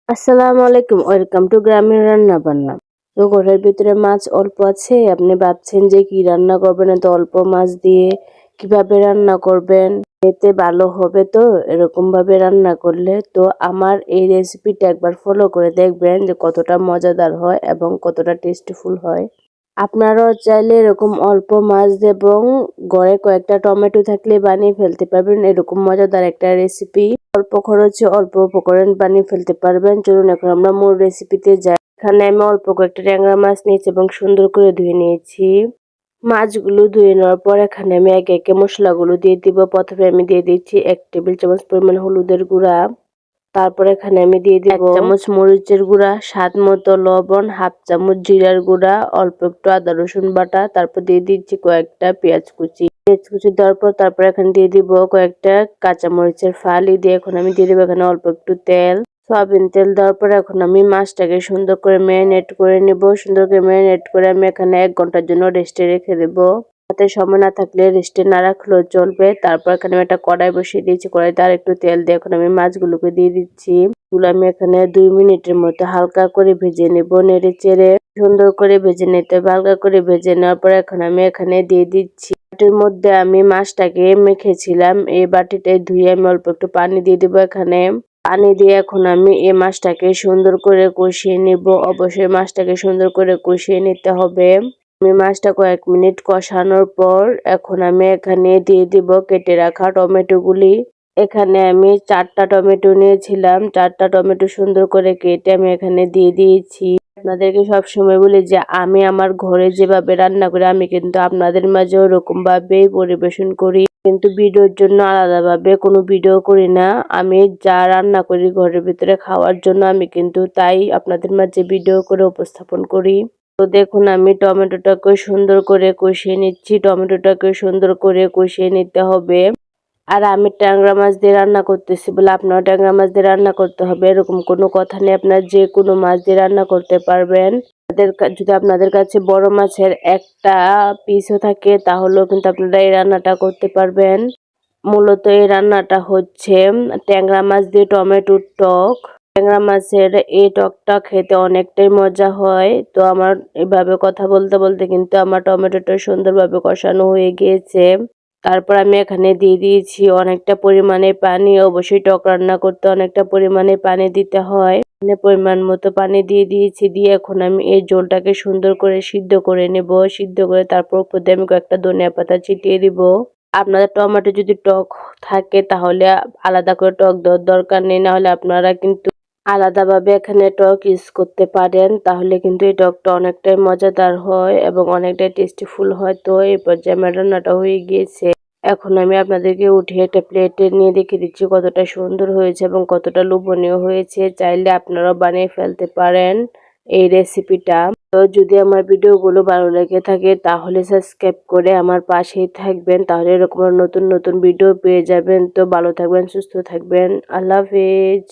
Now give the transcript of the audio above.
আসসালামু আলাইকুম, welcome to গ্রামের রান্না বান্না। তো ঘরের ভিতরে মাছ অল্প আছে, আপনি ভাবছেন যে কি রান্না করবেন এত অল্প মাছ দিয়ে, কিভাবে রান্না করবেন এতে ভালো হবে। তো এরকম ভাবে রান্না করলে তো আমার এই রেসিপিটা একবার ফলো করে দেখবেন যে কতটা মজাদার হয় এবং কতটা টেস্টিফুল হয়। আপনারাও চাইলে এরকম অল্প মাছ এবং ঘরে কয়েকটা টমেটো থাকলে বানিয়ে ফেলতে পারবেন এরকম মজাদার একটা রেসিপি। অল্প খরচে অল্প উপকরণ বানিয়ে ফেলতে পারবেন। চলুন এখন আমরা মূল রেসিপিতে যাই। এখানে আমি অল্প কয়েকটা ট্যাংরা মাছ নিয়েছি এবং সুন্দর করে ধুয়ে নিয়েছি। মাছগুলো ধুয়ে নেওয়ার পর এখানে আমি একে একে মশলাগুলো দিয়ে দিব। প্রথমে আমি দিয়ে দিচ্ছি 1 টেবিল চামচ পরিমাণ হলুদের গুঁড়া। তারপর এখানে আমি দিয়ে দিব 1 চামচ মরিচের গুঁড়া, স্বাদ মতো লবণ, হাফ চামচ জিরার গুঁড়া, অল্প একটু আদা রসুন বাটা, তারপর দিয়ে দিচ্ছি কয়েকটা পেঁয়াজ কুচি। পেঁয়াজ কুচি দেওয়ার পর তারপর এখানে দিয়ে দিব কয়েকটা কাঁচা মরিচের ফালি দিয়ে এখন আমি দিয়ে দিব এখানে অল্প একটু তেল, সয়াবিন তেল দেওয়ার পর এখন আমি মাছটাকে সুন্দর করে ম্যারিনেট করে নেব। সুন্দর করে ম্যারিনেট করে আমি এখানে 1 ঘন্টার জন্য রেস্টে রেখে দেব। হাতে সময় না থাকলে রেস্টে না রাখলেও চলবে। তারপর এখানে আমি একটা কড়াই বসিয়ে দিয়েছি। কড়াইতে আর একটু তেল দিয়ে এখন আমি মাছগুলোকে দিয়ে দিচ্ছি। এগুলো আমি এখানে 2 মিনিটের মতো হালকা করে ভেজে নেব। নেড়ে চেড়ে সুন্দর করে ভেজে নিতে হবে। হালকা করে ভেজে নেওয়ার পর এখন আমি এখানে দিয়ে দিচ্ছি বাটির মধ্যে আমি মাছটাকে মেখেছিলাম। এই বাটিটায় ধুয়ে আমি অল্প একটু পানি দিয়ে দিব। এখানে পানি দিয়ে এখন আমি এই মাছটাকে সুন্দর করে কষিয়ে নিব। অবশ্যই মাছটাকে সুন্দর করে কষিয়ে নিতে হবে। আমি মাছটা কয়েক মিনিট কষানোর পর এখন আমি এখানে দিয়ে দিব কেটে রাখা টমেটোগুলি। এখানে আমি 4টা টমেটো নিয়েছিলাম। 4টা টমেটো সুন্দর করে কেটে আমি এখানে দিয়ে দিয়েছি। আপনাদেরকে সবসময় বলি যে আমি আমার ঘরে যেভাবে রান্না করি আমি কিন্তু আপনাদের মাঝে ওরকম ভাবেই পরিবেশন করি, কিন্তু ভিডিওর জন্য আলাদাভাবে কোনো ভিডিও করি না। আমি যা রান্না করি ঘরের ভিতরে খাওয়ার জন্য আমি কিন্তু তাই আপনাদের মাঝে ভিডিও করে উপস্থাপন করি। তো দেখুন আমি টমেটোটাকে সুন্দর করে কষিয়ে নিচ্ছি। টমেটোটাকে সুন্দর করে কষিয়ে নিতে হবে। আর আমি ট্যাংরা মাছ দিয়ে রান্না করতেছি বলে আপনারা ট্যাংরা মাছ দিয়ে রান্না করতে হবে এরকম কোনো কথা নেই। আপনার যে কোনো মাছ দিয়ে রান্না করতে পারবেন। যদি আপনাদের কাছে বড় মাছের একটা পিসও থাকে তাহলেও কিন্তু আপনারা এই রান্নাটা করতে পারবেন। মূলত এই রান্নাটা হচ্ছে ট্যাংরা মাছ দিয়ে টমেটোর টক। ট্যাংরা মাছের এই টকটা খেতে অনেকটাই মজা হয়। তো আমার এভাবে কথা বলতে বলতে কিন্তু আমার টমেটোটা সুন্দরভাবে কষানো হয়ে গিয়েছে। তারপর আমি এখানে দিয়ে দিয়েছি অনেকটা পরিমাণে পানি। অবশ্যই টক রান্না করতে অনেকটা পরিমাণে পানি দিতে হয়। পরিমাণ মতো পানি দিয়ে দিয়েছি। দিয়ে এখন আমি এই ঝোলটাকে সুন্দর করে সিদ্ধ করে নেব। সিদ্ধ করে তারপর উপর দিয়ে আমি কয়েকটা ধনিয়া পাতা ছিটিয়ে দিব। আপনাদের টমেটো যদি টক থাকে তাহলে আলাদা করে টক দেওয়ার দরকার নেই, না হলে আপনারা কিন্তু আলাদাভাবে এখানে টক ইউজ করতে পারেন। তাহলে কিন্তু এই টকটা অনেকটাই মজাদার হয় এবং অনেকটাই টেস্টিফুল হয়। তো এই পর্যায়ে আমার রান্নাটা হয়ে গিয়েছে। এখন আমি আপনাদেরকে উঠিয়ে একটা প্লেটে নিয়ে দেখিয়ে দিচ্ছি কতটা সুন্দর হয়েছে এবং কতটা লোভনীয় হয়েছে। চাইলে আপনারাও বানিয়ে ফেলতে পারেন এই রেসিপিটা। তো যদি আমার ভিডিওগুলো ভালো লেগে থাকে তাহলে সাবস্ক্রাইব করে আমার পাশেই থাকবেন। তাহলে এরকম নতুন নতুন ভিডিও পেয়ে যাবেন। তো ভালো থাকবেন, সুস্থ থাকবেন। আল্লাহ হাফেজ।